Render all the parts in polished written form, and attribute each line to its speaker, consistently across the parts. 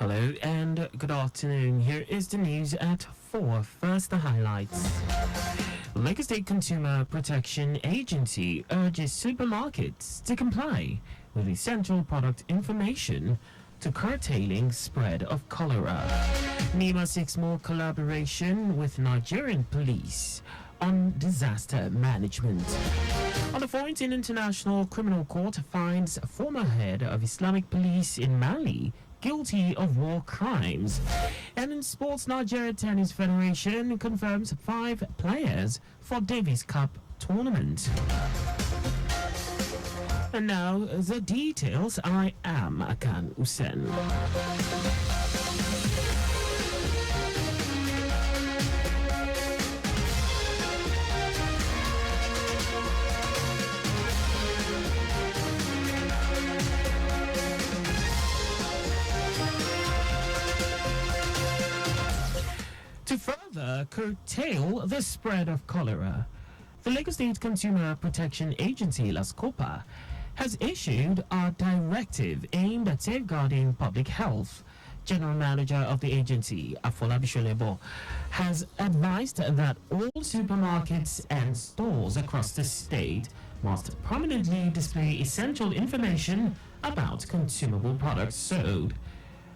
Speaker 1: Hello and good afternoon. Here is the news at 4. First, the highlights. Lagos State Consumer Protection Agency urges supermarkets to comply with essential product information to curtailing spread of cholera. NEMA seeks more collaboration with Nigerian police on disaster management. On the point, an international criminal court finds former head of Islamic police in Mali guilty of war crimes. And in sports, Nigeria Tennis Federation confirms 5 players for Davis Cup tournament. And now the details. I am Akan Usen. To further curtail the spread of cholera, the Lagos State Consumer Protection Agency, LASCOPA, has issued a directive aimed at safeguarding public health. General Manager of the agency, Afolabi Sholebo, has advised that all supermarkets and stores across the state must prominently display essential information about consumable products sold.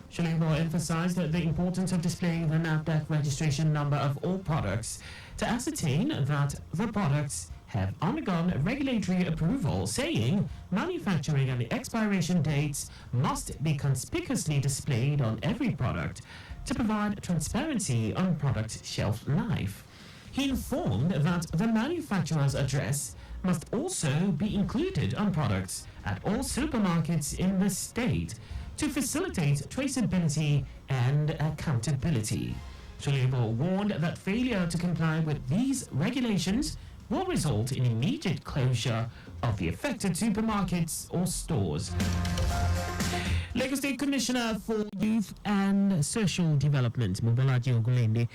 Speaker 1: Sholebo emphasized the importance of displaying the NAFDAC registration number of all products to ascertain that the products have undergone regulatory approval, saying manufacturing and the expiration dates must be conspicuously displayed on every product to provide transparency on product shelf life. He informed that the manufacturer's address must also be included on products at all supermarkets in the state to facilitate traceability and accountability. Sholebo warned that failure to comply with these regulations will result in immediate closure of the affected supermarkets or stores. Lagos State Commissioner for Youth and Social Development, Mobolaji Ogunlende,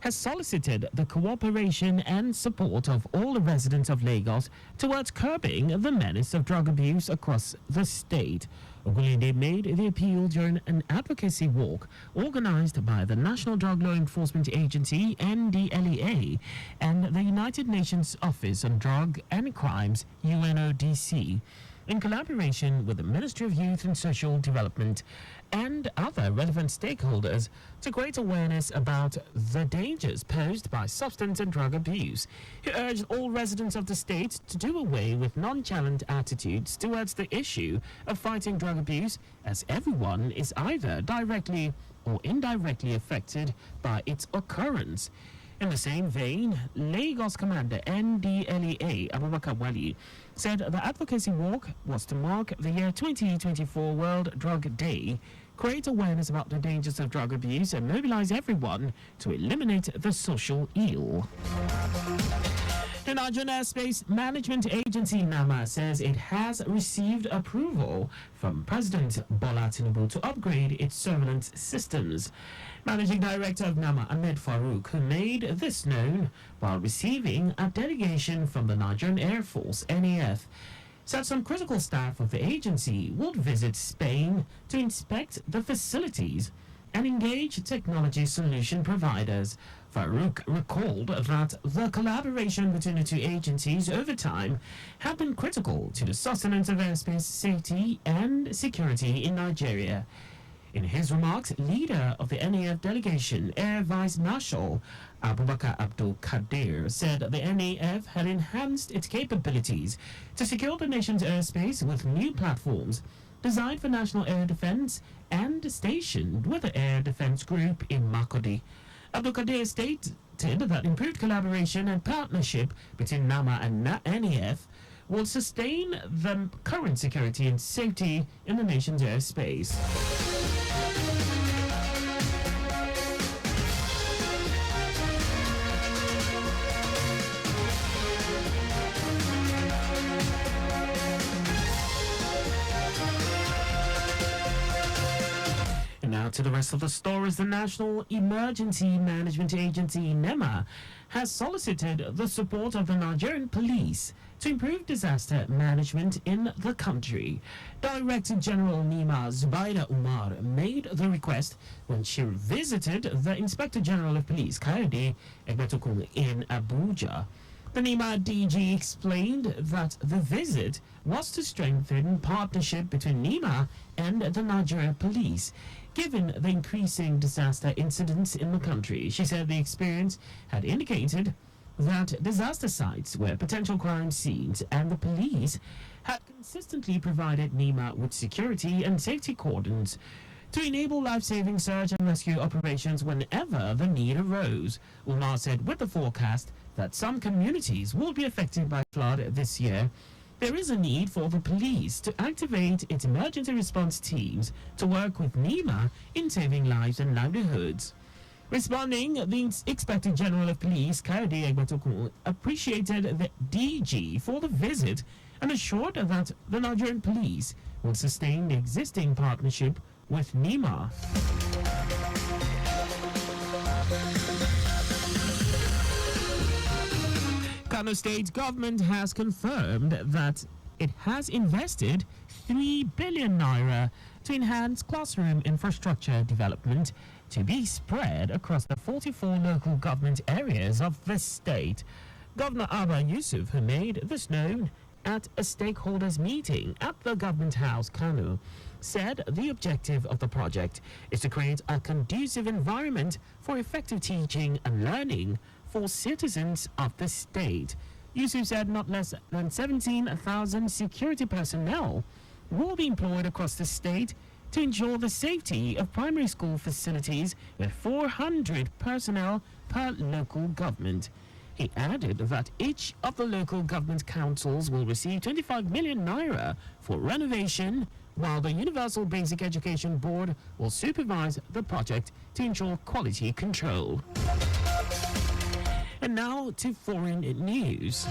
Speaker 1: has solicited the cooperation and support of all the residents of Lagos towards curbing the menace of drug abuse across the state. Ogunlende made the appeal during an advocacy walk organized by the National Drug Law Enforcement Agency, NDLEA, and the United Nations Office on Drug and Crimes, UNODC, in collaboration with the Ministry of Youth and Social Development and other relevant stakeholders to create awareness about the dangers posed by substance and drug abuse. He urged all residents of the state to do away with nonchalant attitudes towards the issue of fighting drug abuse, as everyone is either directly or indirectly affected by its occurrence. In the same vein, Lagos Commander NDLEA Abubakar Wali said the advocacy walk was to mark the year 2024 World Drug Day, create awareness about the dangers of drug abuse, and mobilize everyone to eliminate the social ill. The Nigerian Airspace Management Agency, NAMA, says it has received approval from President Bola Tinubu to upgrade its surveillance systems. Managing Director of NAMA, Ahmed Farouk, who made this known while receiving a delegation from the Nigerian Air Force, NAF, said some critical staff of the agency would visit Spain to inspect the facilities and engage technology solution providers. Farouk recalled that the collaboration between the two agencies over time had been critical to the sustenance of airspace safety and security in Nigeria. In his remarks, leader of the NAF delegation, Air Vice Marshal Abubakar Abdul Kadir, said the NAF had enhanced its capabilities to secure the nation's airspace with new platforms designed for national air defense and stationed with the Air Defense Group in Makurdi. Abdul Kadir stated that improved collaboration and partnership between NAMA and NAF will sustain the current security and safety in the nation's airspace. Now to the rest of the stories. The National Emergency Management Agency, NEMA, has solicited the support of the Nigerian police to improve disaster management in the country. Director General Nima Zubaida Umar made the request when she visited the Inspector General of Police, Kayode Egbetukun, in Abuja. The NEMA DG explained that the visit was to strengthen partnership between NEMA and the Nigeria police, given the increasing disaster incidents in the country. She said the experience had indicated that disaster sites were potential crime scenes and the police had consistently provided NEMA with security and safety cordons to enable life-saving search and rescue operations whenever the need arose. Umar said with the forecast that some communities will be affected by flood this year, there is a need for the police to activate its emergency response teams to work with NEMA in saving lives and livelihoods. Responding, the Inspector General of Police, Kayode Egbetukun, appreciated the DG for the visit and assured that the Nigerian police will sustain the existing partnership with NEMA. Kano State government has confirmed that it has invested 3 billion naira to enhance classroom infrastructure development to be spread across the 44 local government areas of the state. Governor Akan Usen, who made this known at a stakeholders meeting at the Government House, Kano, said the objective of the project is to create a conducive environment for effective teaching and learning for citizens of the state. Yusuf said not less than 17,000 security personnel will be employed across the state to ensure the safety of primary school facilities with 400 personnel per local government. He added that each of the local government councils will receive 25 million naira for renovation, while the Universal Basic Education Board will supervise the project to ensure quality control. And now to foreign news.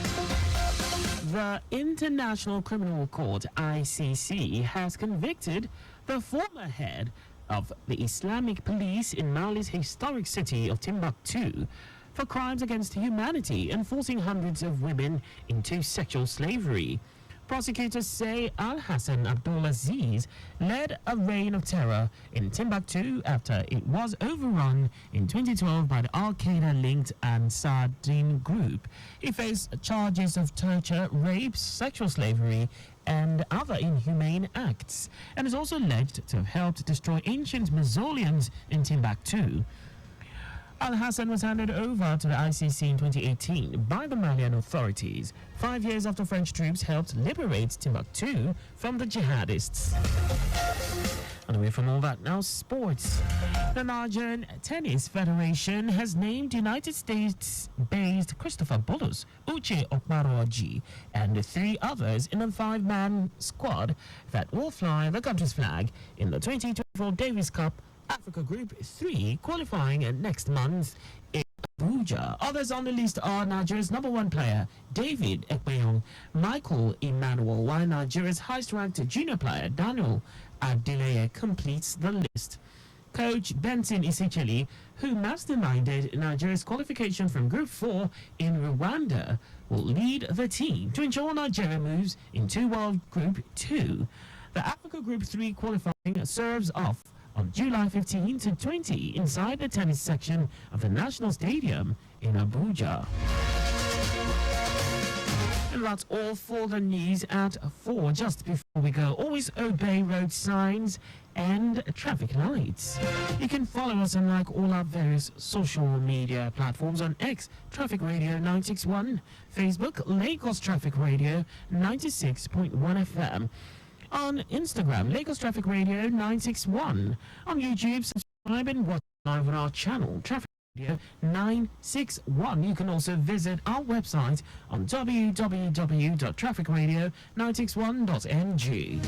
Speaker 1: The International Criminal Court, ICC, has convicted the former head of the Islamic police in Mali's historic city of Timbuktu for crimes against humanity and forcing hundreds of women into sexual slavery. Prosecutors say Al-Hassan Abdulaziz led a reign of terror in Timbuktu after it was overrun in 2012 by the Al-Qaeda-linked Ansar Dine group. He faced charges of torture, rape, sexual slavery, and other inhumane acts, and is also alleged to have helped destroy ancient mausoleums in Timbuktu. Al-Hassan was handed over to the ICC in 2018 by the Malian authorities, 5 years after French troops helped liberate Timbuktu from the jihadists. And away from all that, now sports. The Nigerian Tennis Federation has named United States-based Christopher Bulus, Uche Okmaroji, and 3 others in a 5-man squad that will fly the country's flag in the 2024 Davis Cup Africa Group 3 qualifying next month in Abuja. Others on the list are Nigeria's #1 player, David Ekpeong, Michael Emmanuel, while Nigeria's highest-ranked junior player, Daniel Adeleye, completes the list. Coach Benson Isicheli, who masterminded Nigeria's qualification from Group 4 in Rwanda, will lead the team to ensure Nigeria moves into World Group 2. The Africa Group 3 qualifying serves off on July 15 to 20 inside the tennis section of the National Stadium in Abuja. And that's all for the news at 4. Just before we go, always obey road signs and traffic lights. You can follow us and like all our various social media platforms on X, Traffic Radio 961, Facebook, Lagos Traffic Radio 96.1 FM. On Instagram, Lagos Traffic Radio 961. On YouTube, subscribe and watch live on our channel, Traffic Radio 961. You can also visit our website on www.trafficradio961.ng.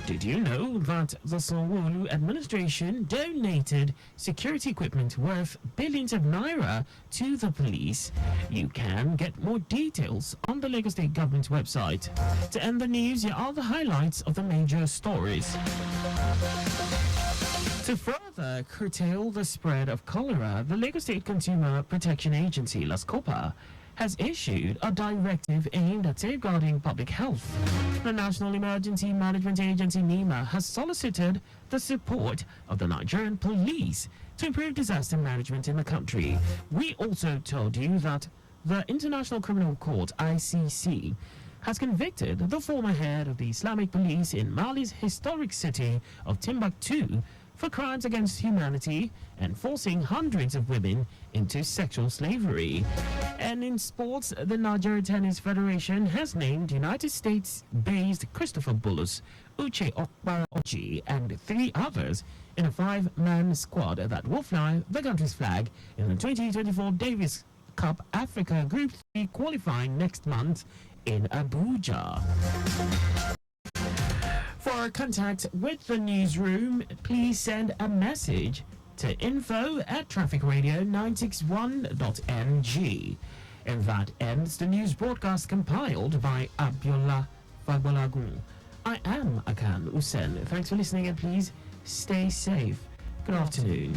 Speaker 1: Did you know that the Sanwo-Olu administration donated security equipment worth billions of naira to the police? You can get more details on the Lagos State Government website. To end the news, here are the highlights of the major stories. To further curtail the spread of cholera, the Lagos State Consumer Protection Agency, LASCOPA, has issued a directive aimed at safeguarding public health. The National Emergency Management Agency NEMA has solicited the support of the Nigerian police to improve disaster management in the country. We also told you that the International Criminal Court (ICC) has convicted the former head of the Islamic police in Mali's historic city of Timbuktu for crimes against humanity and forcing hundreds of women into sexual slavery. And in sports, the Nigeria Tennis Federation has named United States-based Christopher Bulus, Uche Okparaochi, and 3 others in a 5-man squad that will fly the country's flag in the 2024 Davis Cup Africa Group 3 qualifying next month in Abuja. For contact with the newsroom, please send a message to info@trafficradio961.ng. And that ends the news broadcast compiled by Abiola Fagbolagun. I am Akan Usen. Thanks for listening and please stay safe. Good afternoon.